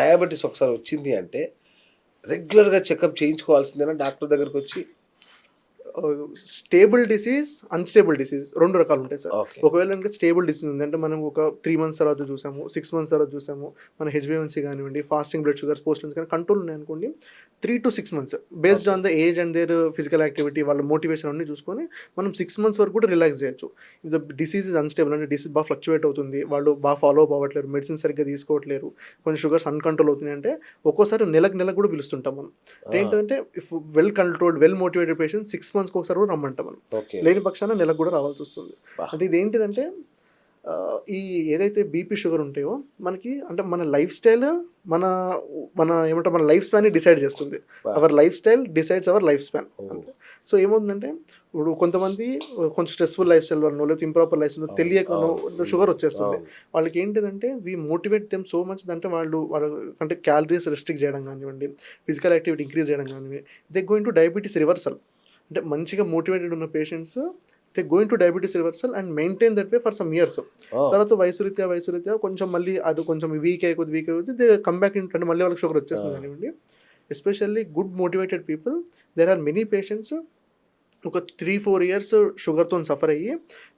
Diabetes ఒకసారి వచ్చింది అంటే రెగ్యులర్గా చెకప్ చేయించుకోవాల్సిందేనా డాక్టర్ దగ్గరకు వచ్చి? స్టేబుల్ డిసీజ్, అన్‌స్టేబుల్ డిసీజ్ 2 రకాలు ఉంటాయి సార్. ఓకే. ఒకవేళ గనుక స్టేబుల్ డిసీజ్ ఉంది అంటే మనం ఒక 3 మంత్స్ తర్వాత చూసాము, 6 మంత్స్ తర్వాత చూసాము. మన హెచ్‌బీ1సీ కానివ్వండి, ఫాస్టింగ్ బ్లడ్ షుగర్స్, పోస్టన్స్ కానీ కంట్రోల్ ఉన్నాయనుకోండి 3-6 months based on the age and their physical activity, వాళ్ళ మోటివేషన్ అన్నీ చూసుకొని మనం 6 మంత్స్ వరకు కూడా రిలాక్స్ చేయొచ్చు. If the disease is unstable అంటే డిసీజ్ బాగా ఫ్లక్చుయేట్ అవుతుంది, వాళ్ళు బాగా ఫాలో అప్ అవ్వట్లేరు, మెడిసిన్ సరిగ్గా తీసుకోవట్లేరు, కొంచెం షుగర్స్ అన్‌కంట్రోల్ అవుతున్నాయి అంటే ఒక్కోసారి నెలకు కూడా పిలుస్తుంటాం మనం. ఏంటంటే if well controlled, well motivated patient 6 మంత్స్‌కి ఒకసారి కూడా రమ్మంటాం మనం. ఓకే. లేని పక్షాన నెలకు కూడా రావాల్సి వస్తుంది. బా. అంటే ఇదేంటిదంటే ఈ ఏదైతే బీపీ షుగర్ ఉంటాయో మనకి అంటే మన లైఫ్ స్టైల్ మన మన ఏమంటారు మన లైఫ్ స్పాన్ని డిసైడ్ చేస్తుంది. Our life style decides our life span. అంతే. సో ఏమవుతుందంటే ఇప్పుడు కొంతమంది కొంచెం స్ట్రెస్ఫుల్ లైఫ్ స్టైల్ వల్ల లేకపోతే ఇంప్రాపర్ లైఫ్ స్టైల్ తెలియకనో షుగర్ వచ్చేస్తుంది. వాళ్ళకి ఏంటిదంటే వి మోటివేట్ దెమ్ సో మచ్ అంటే వాళ్ళు అంటే క్యాలరీస్ రెస్ట్రిక్ట్ చేయడం కానివ్వండి, ఫిజికల్ యాక్టివిటీ ఇంక్రీజ్ చేయడం కానివ్వండి, they going to diabetes reversal. అంటే మంచిగా మోటివేటెడ్ ఉన్న patients they going to diabetes reversal and maintain that way for some years. తర్వాత వయసు రీత్యా కొంచెం మళ్ళీ అది కొంచెం వీక్ అయిపోద్ది దే కమ్ బ్యాక్ అంటే మళ్ళీ వాళ్ళకి షుగర్ వచ్చేస్తుంది కానివ్వండి. Especially good motivated people, there are many patients ఒక 3-4 ఇయర్స్ షుగర్తో సఫర్ అయ్యి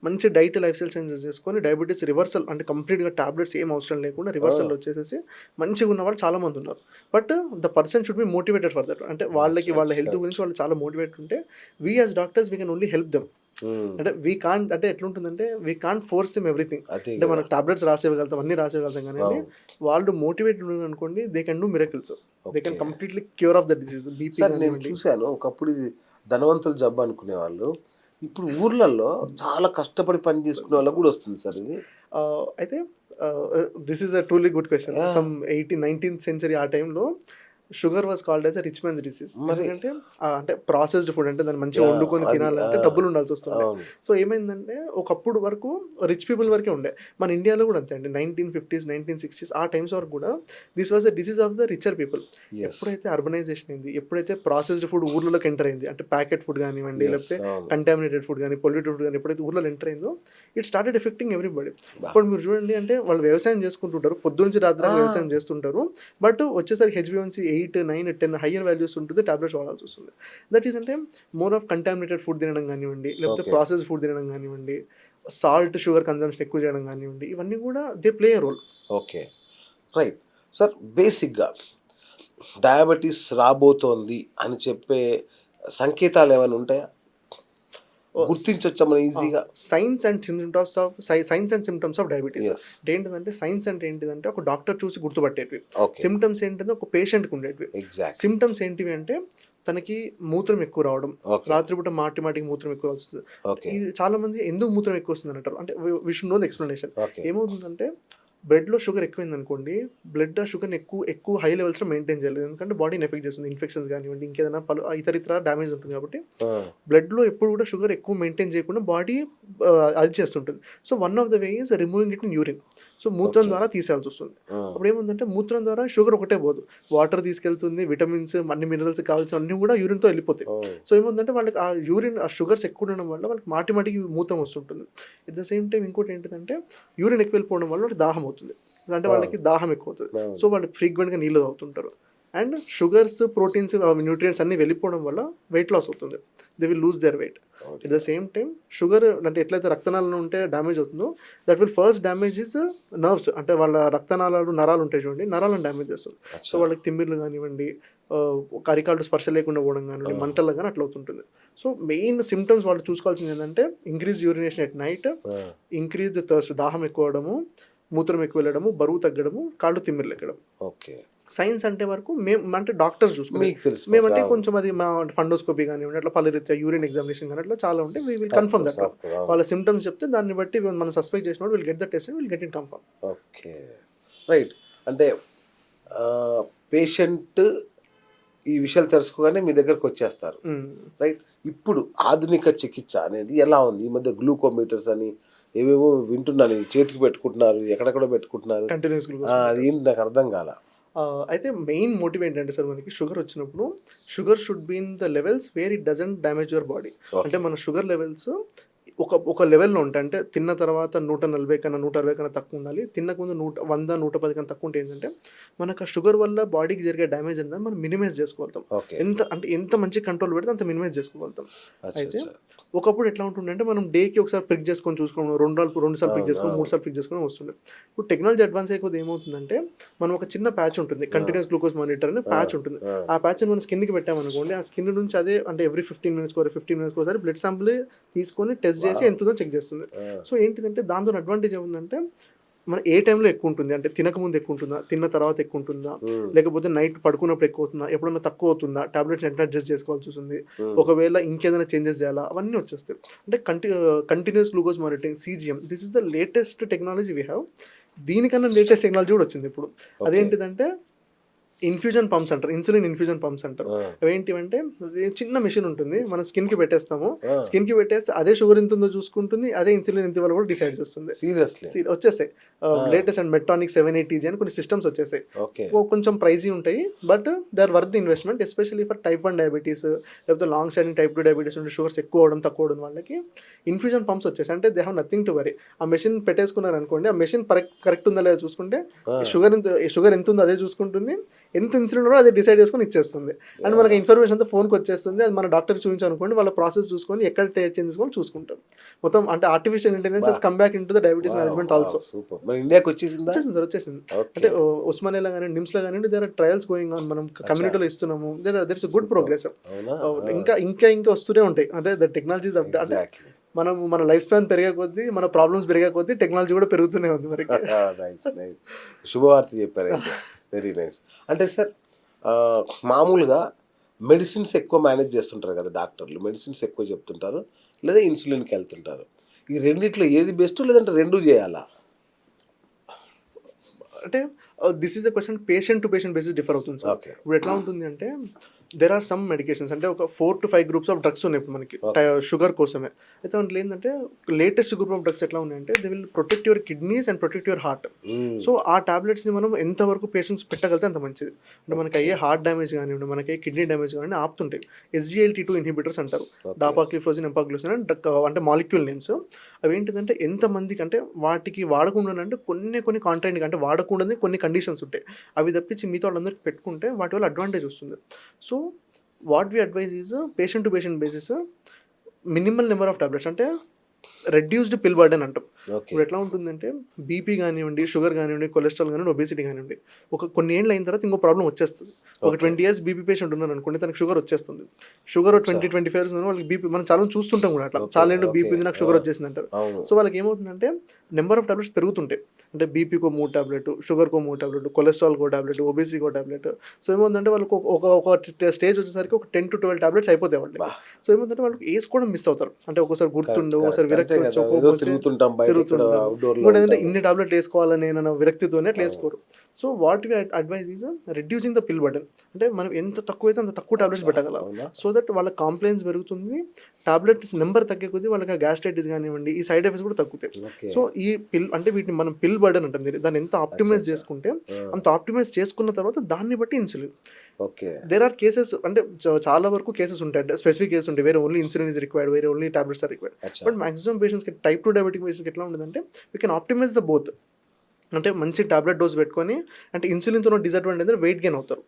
మంచి డైట్ లైఫ్ స్టైల్ చేంజెస్ చేసుకొని డయాబెటీస్ రివర్సల్ అంటే కంప్లీట్గా టాబ్లెట్స్ ఏం అవసరం లేకుండా రివర్సల్ వచ్చేసేసి మంచిగా ఉన్న వాళ్ళు చాలా మంది ఉన్నారు. But the person should be motivated for that. అంటే వాళ్ళకి వాళ్ళ హెల్త్ గురించి వాళ్ళు చాలా మోటివేట్ ఉంటే we as doctors we can only help them. అంటే వీ కాంట్ అంటే ఎట్లుంటుందంటే we can't force him everything. అంటే మనకు టాబ్లెట్స్ రాసేయగలుగుతాం, అన్ని రాసేయగలుగుతాం, కానీ వాళ్ళు మోటివేటెడ్ ఉన్నారు అనుకోండి they can do miracles. They can completely cure of the disease. BP నేను చూశాను ఒకప్పుడు ఇది ధనవంతుల జబ్బు అనుకునేవాళ్ళు, ఇప్పుడు ఊర్లలో చాలా కష్టపడి పని చేసుకునే వాళ్ళకు కూడా వస్తుంది సార్ ఇది. అయితే this is a truly good question. Some 19th century ఆ టైంలో sugar was called as a rich man's disease. ఎందుకంటే అంటే ప్రాసెస్డ్ ఫుడ్ అంటే దాన్ని మంచిగా వండుకొని తినాలంటే డబ్బులు ఉండాల్సి వస్తుంది. సో ఏమైందంటే ఒకప్పుడు వరకు రిచ్ పీపుల్ వరకే ఉండే. మన ఇండియాలో కూడా అంతే అండి. 1950s 1960s ఆ టైమ్స్ వరకు కూడా this was the disease of the richer people. ఎప్పుడైతే అర్బనైజేషన్ అయింది, ఎప్పుడైతే ప్రాసెస్డ్ ఫుడ్ ఊర్లలోకి ఎంటర్ అయింది, అంటే ప్యాకెట్ ఫుడ్ కానివ్వండి లేకపోతే కంటామినేటెడ్ ఫుడ్ కానీ పొల్యూటెడ్ ఫుడ్ కానీ ఎప్పుడైతే ఊర్లలో ఎంటర్ అయిందో ఇట్ స్టార్టెడ్ ఎఫెక్టింగ్ ఎవ్రీబడి. ఇప్పుడు మీరు చూడండి అంటే వాళ్ళు వ్యవసాయం చేసుకుంటుంటారు, పొద్దునుంచి రాత్రి వ్యవసాయం చేస్తుంటారు, బట్ వచ్చేసరికి హెచ్బీ1సీ 8, 9, 10 హయ్యర్ వాల్యూస్ ఉంటుంది, టాబ్లెట్స్ వాడాల్సి వస్తుంది. దట్ ఈస్ అంటే మోర్ ఆఫ్ కంటామినేటెడ్ ఫుడ్ తినడం కానివ్వండి లేకపోతే ప్రాసెస్ ఫుడ్ తినడం కానివ్వండి, సాల్ట్ షుగర్ కన్జంప్షన్ ఎక్కువ చేయడం కానివ్వండి, ఇవన్నీ కూడా they play a role. Okay, right sir. బేసిక్గా డయాబెటీస్ రాబోతోంది అని చెప్పే సంకేతాలు ఏమైనా ఉంటాయా? గుర్తించవచ్చా మనం ఈజీగా? Signs and symptoms of diabetes ఏంటిదంటే, సైన్స్ అంటే ఏంటిదంటే ఒక డాక్టర్ చూసి గుర్తుపట్టేవి. సిమ్టమ్స్ ఏంటంటే ఒక పేషెంట్కి ఉండేవి. సిమ్టమ్స్ ఏంటివి అంటే తనకి మూత్రం ఎక్కువ రావడం, రాత్రిపూట మాటికి మూత్రం ఎక్కువ వస్తుంది. ఇది చాలా మంది ఎందుకు మూత్రం ఎక్కువ వస్తుంది అంటారు. అంటే we should know the explanation. ఏమవుతుందంటే బ్లడ్లో షుగర్ ఎక్కువైంది అనుకోండి, బ్లడ్ ఆ షుగర్ని ఎక్కువ హై లెవెల్స్లో మెయింటైన్ చేయలేదు, ఎందుకంటే బాడీని ఎఫెక్ట్ చేస్తుంది, ఇన్ఫెక్షన్స్ కానివ్వండి ఇంకేదైనా ఇతర డ్యామేజ్ ఉంటుంది కాబట్టి బ్లడ్లో ఎప్పుడు కూడా షుగర్ ఎక్కువ మెయింటైన్ చేయకుండా బాడీ అది చేస్తుంటుంది. So one of the way is removing it in urine. So మూత్రం ద్వారా తీసేయాల్సి వస్తుంది. అప్పుడు ఏముందంటే మూత్రం ద్వారా షుగర్ ఒకటే పోదు, వాటర్ తీసుకెళ్తుంది, విటమిన్స్ అన్ని మినరల్స్ కావాల్సిన అన్ని కూడా యూరిన్తో వెళ్ళిపోతాయి. సో ఏముందంటే వాళ్ళకి ఆ యూరిన్ ఆ షుగర్స్ ఎక్కువ ఉండడం వల్ల వాళ్ళకి మాటికి మూత్రం వస్తుంటుంది. ఎట్ ద సేమ్ టైం ఇంకోటి ఏంటంటే యూరిన్ ఎక్కువ వెళ్ళిపోవడం వల్ల వాళ్ళకి దాహం అవుతుంది, అంటే వాళ్ళకి దాహం ఎక్కువ అవుతుంది. సో వాళ్ళు ఫ్రీక్వెంట్గా నీళ్ళు తాగుతుంటారు. అండ్ షుగర్స్, ప్రోటీన్స్, న్యూట్రియంట్స్ అన్ని వెళ్ళిపోవడం వల్ల వెయిట్ లాస్ అవుతుంది, they will lose their weight. At the same time sugar అంటే ఎట్లయితే రక్తనాళాలు ఉంటే డ్యామేజ్ అవుతుందో that will first damage is nerves. అంటే వాళ్ళ రక్తనాళాలు నరాలు ఉంటాయి చూడండి, నరాలను డ్యామేజ్ చేస్తుంది. సో వాళ్ళకి తిమ్మిర్లు కానివ్వండి, అరికాళ్ళు స్పర్శ లేకుండా పోవడం కానివ్వండి, మంటల్లో కానీ అట్లా అవుతుంటుంది. సో మెయిన్ సిమ్టమ్స్ వాళ్ళు చూసుకోవాల్సింది ఏంటంటే increase urination at night, increase thirst దాహం ఎక్కువ అవడము, మూత్రం ఎక్కువ వెళ్ళడము, బరువు తగ్గడము, కాళ్ళు తిమ్మిర్లు ఎక్కడం. ఓకే. సైన్స్ అంటే వరకు మేము అంటే డాక్టర్స్ చూసుకుంటాం, మేమంటే కొంచెం అది మా ఫండోస్కోపీ కానివ్వండి అట్లా పల్లెరీత్యా యూరిన్ ఎగ్జామినేషన్ కానీ అట్లా చాలా ఉంటాయి. We will confirm that. వాళ్ళ సిమ్టమ్స్ చెప్తే దాన్ని బట్టి మనం సస్పెక్ట్ చేసిన will get the test and will get it confirm. Okay, right. అంటే పేషెంట్ ఈ విషయాలు తెలుసుకోగానే మీ దగ్గరకు వచ్చేస్తారు, రైట్. ఇప్పుడు ఆధునిక చికిత్స అనేది ఎలా ఉంది? ఈ మధ్య గ్లూకోమీటర్స్ అని ఏవేవో వింటున్నాను, చేతికి పెట్టుకుంటున్నారు, ఎక్కడెక్కడో పెట్టుకుంటున్నారు, అది ఏంటి నాకు అర్థం కాల. అయితే మెయిన్ మోటివ్ ఏంటంటే సార్ మనకి షుగర్ వచ్చినప్పుడు sugar should be in the levels where it doesn't damage your body. అంటే మన షుగర్ లెవెల్స్ ఒక లెవెల్‌లో ఉంటాయి. అంటే తిన్న తర్వాత 140 కన్నా, 160 కన్నా తక్కువ ఉండాలి. తిన్నక ముందు 100, 110 కన్నా తక్కువ ఉంటే ఏంటంటే, మనకు ఆ షుగర్ వల్ల బాడీకి జరిగే డ్యామేజ్ అనేది మనం మినిమైజ్ చేసుకోగలుగుతాం. ఓకే. ఎంత మంచి కంట్రోల్ పెడితే అంత మినిమైజ్ చేసుకోగలుగుతాం. అచ్చా, అయితే అచ్చా. ఒకప్పుడు ఎట్లా ఉంటుండంటే, మనం డేకి ఒకసారి ప్రిక్ చేసుకొని చూసుకోవడం, 2 సార్లు ప్రిక్ చేసుకోవడం, 3 సార్లు ప్రిక్ చేసుకోవడం వస్తుండే. ఇప్పుడు టెక్నాలజీ అడ్వాన్స్ అయ్యే కొద్దీ ఏమవుతుందంటే, మనం ఒక చిన్న ప్యాచ్ ఉంటుంది. కంటిన్యూస్ గ్లూకోజ్ మానిటర్ అని ప్యాచ్ ఉంటుంది. ఆ ప్యాచ్‌ని మన స్కిన్‌కి పెట్టామనుకోండి, ఆ స్కిన్ నుంచి అదే అంటే ఎవ్రీ 15 మినిట్స్‌కి ఒకసారి బ్లడ్ శాంపుల్ తీసుకొని టెస్ట్ చేసి ఎంత ఉందో చెక్ చేస్తుంది. సో ఏంటిదంటే దాంతో అడ్వాంటేజ్ ఏముందంటే, మన ఏ టైంలో ఎక్కువ ఉంటుంది అంటే తినకముందు ఎక్కువ ఉంటుందా, తిన్న తర్వాత ఎక్కువ ఉంటుందా, లేకపోతే నైట్ పడుకున్నప్పుడు ఎక్కువ అవుతుందా, ఎప్పుడైనా తక్కువ అవుతుందా, టాబ్లెట్స్ ఎంత అడ్జస్ట్ చేసుకోవాల్సి వస్తుంది, ఒకవేళ ఇంకేదైనా చేంజెస్ చేయాలా, అవన్నీ వచ్చేస్తాయి. అంటే continuous glucose monitoring CGM, this is the latest technology we have. దీనికన్నా లేటెస్ట్ టెక్నాలజీ కూడా వచ్చింది ఇప్పుడు. అదేంటిదంటే ఇన్ఫ్యూజన్ పంప్స్ అంటారు, ఇన్సులిన్ ఇన్ఫ్యూజన్ పంప్స్ అంటారు. అవేంటివంటే చిన్న మిషన్ ఉంటుంది, మన స్కిన్కి పెట్టేస్తాము, స్కిన్కి పెట్టేస్తే అదే షుగర్ ఎంత ఉందో చూసుకుంటుంది, అదే ఇన్సులిన్ ఎంత ఇవ్వాలో కూడా డిసైడ్ చేస్తుంది. సీరియస్లీ వచ్చేసాయి లేటెస్ట్ అండ్ మెట్రానిక్ 780G అని కొన్ని సిస్టమ్స్ వచ్చేసాయి. ఓకే. కొంచెం ప్రైజీ ఉంటాయి, but they are worth the investment, especially for type 1 diabetes, లేకపోతే లాంగ్ స్టాండింగ్ టైప్ 2 డయాబెటీస్ ఉంటే షుగర్స్ ఎక్కువ అవడం తక్కువ అవడం వాళ్ళకి ఇన్ఫ్యూజన్ పంప్స్ వచ్చేసాయి. అంటే they have nothing to worry. ఆ మెషిన్ పెట్టేసుకున్నారు అనుకోండి, ఆ మెషిన్ కరెక్ట్ ఉందా లేదా చూసుకుంటే, షుగర్ ఎంత ఉందో అదే చూసుకుంటుంది, ఎంత ఇన్సులిన్ కూడా అదే డిసైడ్ చేసుకొని ఇచ్చేస్తుంది. అండ్ మనకి ఇన్ఫర్మేషన్ అంతా ఫోన్కి వచ్చేస్తుంది. అది మన డాక్టర్కి చూపించాలనుకోండి, వాళ్ళ ప్రాసెస్ చూసుకొని ఎక్కడ చేంజ్ చేసుకొని చూసుకుంటాం. మొత్తం అంటే artificial intelligence come back into the diabetes management also. Super. మరి ఇండియాకి వచ్చేసిందా? వచ్చేసింది సార్, వచ్చేసింది. అంటే ఉస్మానియాలో కానీ, నిమ్స్లో కానీ there are trials going on. మనం కమ్యూనిటీలో ఇస్తున్నాము. There is good progress. ఇంకా వస్తూనే ఉంటాయి. అంటే ద టెక్నాలజీస్ అంటే మన లైఫ్ స్పాన్ పెరిగే కొద్దీ, మన ప్రాబ్లమ్స్ పెరిగే కొద్దీ టెక్నాలజీ కూడా పెరుగుతూనే ఉంది మరి. నైస్ నైస్, శుభవార్త చెప్పారు. Very nice. అంటే సార్ మామూలుగా మెడిసిన్స్ ఎక్కువ మేనేజ్ చేస్తుంటారు కదా డాక్టర్లు, మెడిసిన్స్ ఎక్కువ చెప్తుంటారు లేదా ఇన్సులిన్కి వెళ్తుంటారు. ఈ రెండిట్లో ఏది బెస్ట్, లేదంటే రెండు చేయాలా? అంటే this is the question, patient to patient basis differ అవుతుంది సార్. ఇప్పుడు ఎట్లా ఉంటుంది అంటే, దెర్ ఆర్ సమ్ మెడికేషన్స్, అంటే ఒక 4 to 5 గ్రూప్స్ ఆఫ్ డ్రగ్స్ ఉన్నాయి ఇప్పుడు మనకి షుగర్ కోసమే. అయితే దాంట్లో ఏంటంటే లేటెస్ట్ గ్రూప్ ఆఫ్ డ్రగ్స్ ఎట్లా ఉన్నాయంటే, they will protect your kidneys and protect your heart. So ఆ టాబ్లెట్స్ని మనం ఎంతవరకు పేషెంట్స్ పెట్టగలితే అంత మంచిది. అంటే మనకి అయ్యే హార్ట్ డ్యామేజ్ కానివ్వండి, మనకి అయ్యే కిడ్నీ డ్యామేజ్ కానివ్వండి ఆపుతుంటాయి. SGLT2 ఇన్హిబిటర్స్ అంటారు, డాపాక్లిఫ్లోజిన్, ఎంపాక్లిఫ్లోజిన్ అంటే మాలిక్యూల్ నేమ్స్. అవి ఏంటిదంటే ఎంతమందికి అంటే వాటికి వాడకుండా అంటే కొన్ని కాంట్రాక్ట్ అంటే వాడకూడదని కొన్ని కండిషన్స్ ఉంటాయి. అవి తప్పించి మిగతా వాళ్ళందరికీ పెట్టుకుంటే వాటి వల్ల అడ్వాంటేజ్ వస్తుంది. So what we advise is patient to patient basis, minimal number of tablets, అంటే రెడ్యూస్డ్ పిల్ బర్డెన్ అంటాం. ఇప్పుడు ఎట్లా ఉంటుందంటే, బీపీ కానివ్వండి, షుగర్ కానివ్వండి, కొలెస్ట్రాల్ కానివ్వండి, ఒబేసిటీ కానివ్వండి, కొన్ని ఏళ్ళు అయిన తర్వాత ఇంకో ప్రాబ్లం వచ్చేస్తుంది. ఒక 20 years బీపీ పేషెంట్ ఉన్నారు అనుకోండి, తనకు షుగర్ వచ్చేస్తుంది. షుగర్ 20-25 years ఉన్న వాళ్ళకి బీపీ, మనం చాలా చూస్తుంటాం కూడా అట్లా, చాలా ఏళ్ళు బీపీ ఉంది నాకు షుగర్ వచ్చేసింది అంటారు. సో వాళ్ళకి ఏమవుతుందంటే నెంబర్ ఆఫ్ టాబ్లెట్స్ పెరుగుతుంటాయి. అంటే బీపీకో 3 టాబ్లెట్, షుగర్కో 3 టాబ్లెట్, కొలెస్ట్రాల్కో టాబ్లెట్, ఒబేసిటీకో టాబ్లెట్. సో ఏమవుతుందంటే వాళ్ళకి ఒక స్టేజ్ వచ్చేసరికి ఒక 10 to 12 టాబ్లెట్స్ అయిపోతాయి వాళ్ళకి. సో ఏమవుతుందంటే వాళ్ళకి వేసుకోవడం మిస్ అవుతారు. అంటే ఒకసారి గుర్తుండవు, ఒకసారి విరక్తి వచ్చి ఇన్ని టాబ్లెట్ వేసుకోవాలని నేను విరక్తితోనే అట్లా వేసుకోరు. So what we advise is reducing the pill burden. అంటే మనం ఎంత తక్కువ అయితే అంత తక్కువ టాబ్లెట్స్ పెట్టగలం. సో దట్ వాళ్ళ కాంప్లైన్స్ పెరుగుతుంది, టాబ్లెట్స్ నెంబర్ తగ్గే కొద్దీ వాళ్ళకి గ్యాస్ట్రైటిస్ కానివ్వండి, ఈ సైడ్ ఎఫెక్ట్స్ కూడా తగ్గుతాయి. సో ఈ పిల్ అంటే వీటిని మనం పిల్ బర్డెన్ అంటాం. దాన్ని ఎంత ఆప్టిమైజ్ చేసుకుంటే అంత ఆప్టిమైజ్ చేసుకున్న తర్వాత దాన్ని బట్టి ఇన్సులిన్. దేర్ ఆర్ కేసెస్, అంటే చాలా వరకు కేసెస్ ఉంటాయి, అంటే స్పెసిఫిక్ కేసెస్ ఉంటాయి, వేరే ఓన్లీ ఇన్సులిన్ ఇస్ రిక్వైర్డ్, వేరే only tablets are required. But maximum పేషెంట్స్కి టైప్ 2 డయాబెటిక్ పేషెంట్స్కి ఎట్లా ఉంటుందంటే, we can optimize the both. అంటే మంచి టాబ్లెట్ డోస్ పెట్టుకొని, అంటే ఇన్సులిన్తో డిసడ్వాంటేజ్ అంటే వెయిట్ గెయిన్ అవుతారు,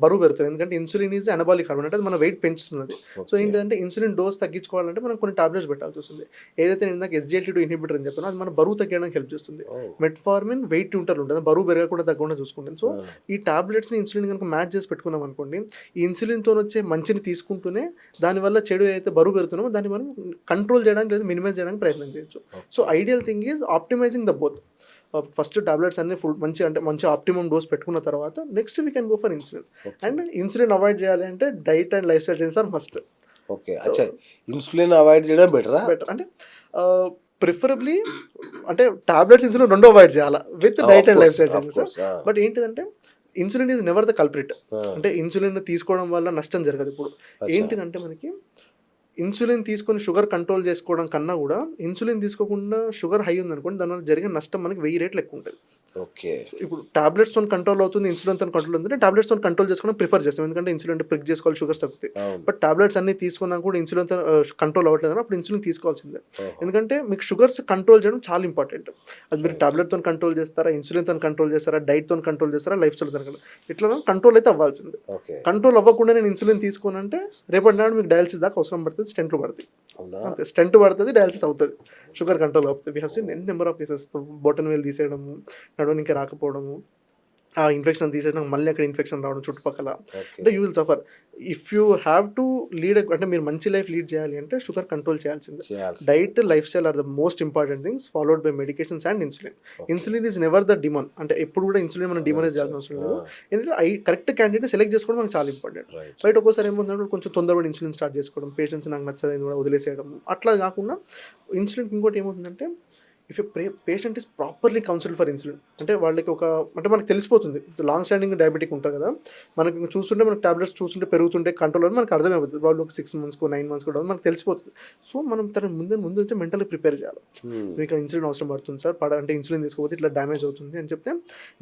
బరువు పెడతారు. ఎందుకంటే ఇన్సులిన్ ఈజ్ అనబాలిక్ హార్మోన్, అంటే మన వెయిట్ పెంచుతుంది. సో ఏంటంటే ఇన్సులిన్ డోస్ తగ్గించుకోవాలంటే మనం కొన్ని టాబ్లెట్స్ పెట్టాల్సి వస్తుంది. ఏదైతే నేను నాకు SGLT2 ఇన్హిబిటర్ అని చెప్పానో అది మన బరువు తగ్గడానికి హెల్ప్ చేస్తుంది. మెట్ఫార్మిన్ వెయిట్ ట్యూటర్ ఉంటుంది, బరువు పెరగకుండా తగ్గకుండా చూసుకుంటుంది. సో ఈ టాబ్లెట్స్ని ఇన్సులిన్ కనుక మ్యాచ్ చేసి పెట్టుకున్నాం అనుకోండి, ఈ ఇన్సులిన్తో వచ్చే మంచిని తీసుకుంటూనే దానివల్ల చెడు ఏదైతే బరువు పెడుతున్నామో దాన్ని మనం కంట్రోల్ చేయడానికి లేదా మినిమైజ్ చేయడానికి ప్రయత్నం చేయొచ్చు. So ideal thing is optimizing the both. First tablets అన్ని ఫుల్ మంచి ఆప్టిమమ్ డోస్ పెట్టుకున్న తర్వాత next we can go for insulin. And insulin avoid చేయాలి అంటే diet and life style changes are must. Okay, insulin avoid చేయడం better అంటే preferably అంటే tablets insulin రెండు అవాయిడ్ చేయాలి with diet and life style changes. But ఏంటిదంటే insulin is never the culprit. అంటే insulin తీసుకోవడం వల్ల నష్టం జరగదు. ఇప్పుడు ఏంటిదంటే మనకి ఇన్సులిన్ తీసుకొని షుగర్ కంట్రోల్ చేసుకోవడం కన్నా కూడా ఇన్సులిన్ తీసుకోకుండా షుగర్ హై ఉందనుకోండి, దానివల్ల జరిగే నష్టం మనకి 1000 రెట్లు ఎక్కువ ఉంటుంది. ఓకే. ఇప్పుడు టాబ్లెట్స్తో కంట్రోల్ అవుతుంది, ఇన్సులిన్తో కంట్రోల్ అవుతుంది. టాబ్లెట్స్తో కంట్రోల్ చేసుకోవడం ప్రిఫర్ చేస్తాం, ఎందుకంటే ఇన్సులిన్ ప్రిక్ చేసుకోవాలి, షుగర్స్ తగ్గుతాయి. అవును. బట్ టాబ్లెట్స్ అన్ని తీసుకున్నా కూడా ఇన్సులిన్తో కంట్రోల్ అవ్వట్లేదు, అప్పుడు ఇన్సులిన్ తీసుకోవాల్సిందే. ఓహో. ఎందుకంటే మీకు షుగర్స్ కంట్రోల్ చేయడం చాలా ఇంపార్టెంట్. అది మీరు టాబ్లెట్తో కంట్రోల్ చేస్తారా, ఇన్సులిన్తో కంట్రోల్ చేస్తారా, డైట్తో కంట్రోల్ చేస్తారా, లైఫ్ స్టైల్ కంట్రోల్, ఇట్లా కంట్రోల్ అయితే అవ్వాల్సిందే. ఓకే. కంట్రోల్ అవ్వకుండా నేను ఇన్సులిన్ తీసుకోనంటే రేపటి నాడు మీకు డయాలసిస్ దాకా అవసరం పడుతుంది, స్టెంట్లు పడుతుంది. అవునా? అంతే, స్టెంట్ పడుతుంది, డయాలసిస్ అవుతుంది, షుగర్ కంట్రోల్ అవుతుంది. We have seen n number of cases. బొటన్ వేలు తీసేయడము, నడవడానికి రాకపోవడము, ఆ ఇన్ఫెక్షన్ తీసేసినాక మళ్ళీ అక్కడ ఇన్ఫెక్షన్ రావడం చుట్టుపక్కల, ఓకే. అంటే you will suffer. If you have to lead, అంటే మీరు మంచి లైఫ్ లీడ్ చేయాలి అంటే షుగర్ కంట్రోల్ చేయాల్సిందే. చేయాల్సిందే. Diet, life style or the most important things, followed by medications and insulin. Insulin is never the demand, అంటే ఎప్పుడు కూడా ఇన్సులిన్ మనం డిమానైజ్ చేయాల్సిన అవసరం లేదు. ఎందుకంటే కరెక్ట్ క్యాండిడేట్ సెలెక్ట్ చేసుకోవడం మనకు చాలా ఇంపార్టెంట్. రైట్. బయట ఒక్కోసారి ఏమవుతుందంటే కొంచెం తొందరపడి ఇన్సులిన్ స్టార్ట్ చేసుకోవడం, పేషెంట్స్ నాకు నచ్చదని కూడా వదిలేసేయడం, అట్లా కాకుండా ఇన్సులిన్ ఇంకోటి ఏమవుతుందంటే if patient is properly counselled for insulin, అంటే వాళ్ళకి ఒక, అంటే మనకు తెలిసిపోతుంది లాంగ్ స్టాండింగ్ డయాబెటిక్ ఉంటారు కదా, మనకి చూస్తుంటే మనకు టాబ్లెట్స్ చూస్తుంటే పెరుగుతుంటే కంట్రోల్ అని మనకు అర్థమైపోతుంది. వాళ్ళు ఒక 6 months 9 months కూడా మనకు తెలిసిపోతుంది. సో మనం తన ముందు నుంచి మెంటల్గా ప్రిపేర్ చేయాలి. మీకు ఇన్సులిన్ అవసరం పడుతుంది సార్, అంటే ఇన్సులిన్ తీసుకోకపోతే ఇట్లా డ్యామేజ్ అవుతుంది అని చెప్తే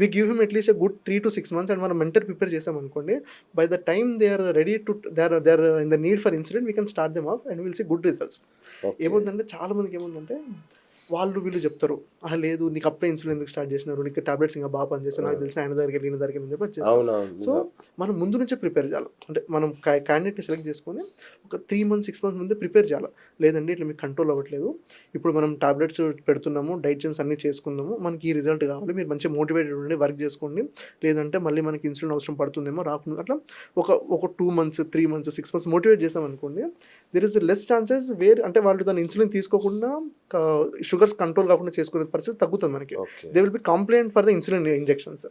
we give him at least good 3 to 6 months, and మనం మెంటల్ ప్రిపేర్ చేసాం అనుకోండి, by the time they are ready to they are in the need for insulin, we can start them off and will see good results. ఏమవుతుందంటే చాలా మందికి ఏముందంటే వీళ్ళు చెప్తారు, లేదు నీకు అప్పుడే ఇన్సులిన్ ఎందుకు స్టార్ట్ చేసినారు, నీకు టాబ్లెట్స్ ఇంకా బాగా పనిచేస్తారు, నాకు తెలిసిన ఆయన దగ్గరికి ఈయన దగ్గరికి అని చెప్పి. సో మనం ముందు నుంచే ప్రిపేర్ చేయాలి, అంటే మనం క్యాండిడేట్ని సెలెక్ట్ చేసుకొని ఒక 3 months 6 months ముందే ప్రిపేర్ చేయాలి. లేదండి ఇట్లా మీకు కంట్రోల్ అవ్వట్లేదు, ఇప్పుడు మనం టాబ్లెట్స్ పెడుతున్నాము, డైట్ చేంజ్ అన్నీ చేసుకుందాము, మనకి ఈ రిజల్ట్ కావాలి, మీరు మంచిగా మోటివేటెడ్ ఉండి వర్క్ చేసుకోండి, లేదంటే మళ్ళీ మనకి ఇన్సులిన్ అవసరం పడుతుందేమో రాకుండా, అట్లా ఒక 2 months 3 months 6 months మోటివేట్ చేస్తాం అనుకోండి, దెర్ ఇస్ లెస్ ఛాన్సెస్ అంటే వాళ్ళు దాన్ని ఇన్సులిన్ తీసుకోకుండా షుగర్స్ కంట్రోల్ కాకుండా చేసుకునే పరిస్థితి తగ్గుతుంది మనకి. They will be complaint for the insulin injections.